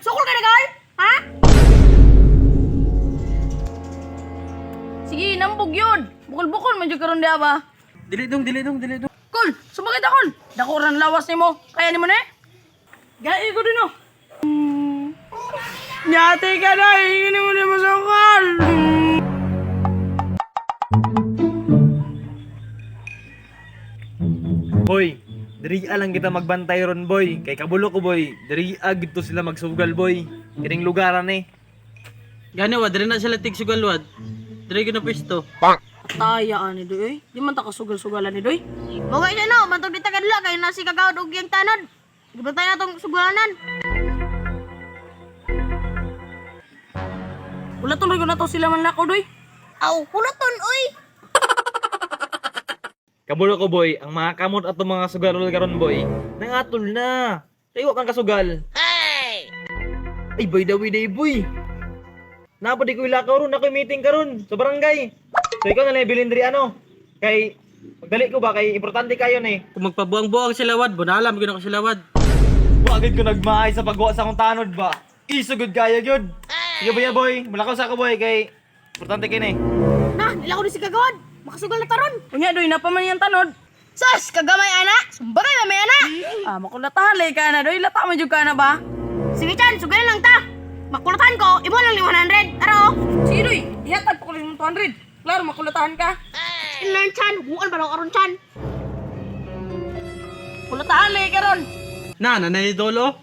sukol ka na kol? Ha? Sige, nambog yun. Bukol-bukol, medyo karon di ba? Dili dong. Kol, sumakit akol. Dako ran lawas nimo. Kaya nimo na eh. Gai ko din oh. Nyate ka na, hingin mo na masukol. Boy, diri lang kita magbantay ron boy. Kay kabulo ko boy, diri gito sila magsugal boy. Kining lugaran eh. Gani wa, diri na sila tigsugal wad. Diri gina pwesto. Taya ani doy. Di man ta kasugal-sugalan ni doy. Bagay siya no, bantog di tagadla, kaya nasi kagawad og yung tanod. Gibantay na tong sugulanan. Ulaton rin ko na to sila man lako doy. Aw, hulaton, oy. Kabulo ko boy, ang mga kamot at mga sugalol karon boy, nangatol na. Tayo kang kasugal. Ay boy dawi day boy. Napa di ko ilakaw ron, ako'y meeting karon sa barangay. So ikaw na lang bilin diri ano? Kay magdali ko ba kay importante kayo ni. Kung magpabuang-buang sila wad, bunalam gina ko sila wad. Bakit ko nagmaay sa pagwa sa akong tanod ba? Isugod kaya gyud. Sige ba ya boy, mulakaw sa ako boy kay importante kini. Na, nila ko di si kagawad. Makasugal na taron. Unya doy na pa man yang tanod. Sas, kagamay ana. Sumbagay na may ana. Ah, makulatahan lay ka na doy. Lata man jud ka na ba? Sige chan, sugalin lang ta. Makulatan ko, imo lang 100. Aro. Sige doy. Ihatag ko lang 200. Klaro makulatahan ka. Ilan chan, bukan ba aron chan? Kulatahan lay karon. Na, nanay dolo.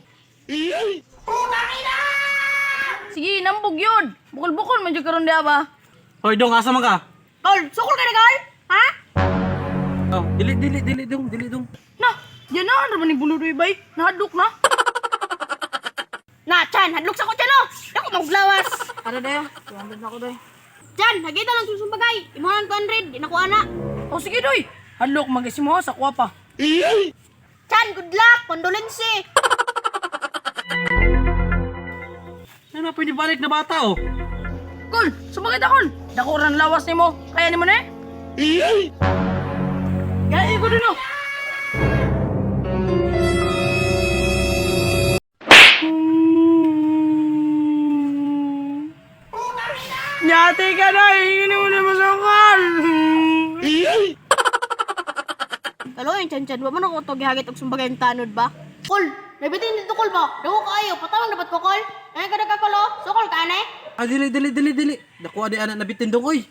Sige, nambog yun. Bukol-bukol man jud karon di ba? Hoy dong, asa man ka? Kol, sukol ka na kol? Ha? Oh, dili dong. Na, yan na. Ano ba ni bulo doy bay? Nahadlok na. Na, chan, hadlok sa ko chan oh. Dako maglawas. Ano dayo? 200 na ako doy. Chan, hagita lang susumbagay. Imo lang 200, di na ko ana. O sige doy. Hadlok mag-isimo sa kuwa pa. Chan, good luck. Kondolensi. Ano na pwede balik na bata oh. Kol, sumakit akol. Dako ran lawas nimo. Kaya nimo na eh. Gai ko din oh. Nyate ka na, hingin mo na masukol. Talo yung chan-chan, wa man ako ito gihagit og sumbagay yung tanod ba? Kol, nabitin dito kol ba? Dago kayo, patawang dapat ko kol. Ay ka na ka kol oh, sukol ka na eh. Ah, dili. Dako adi anak nabitin dong oy.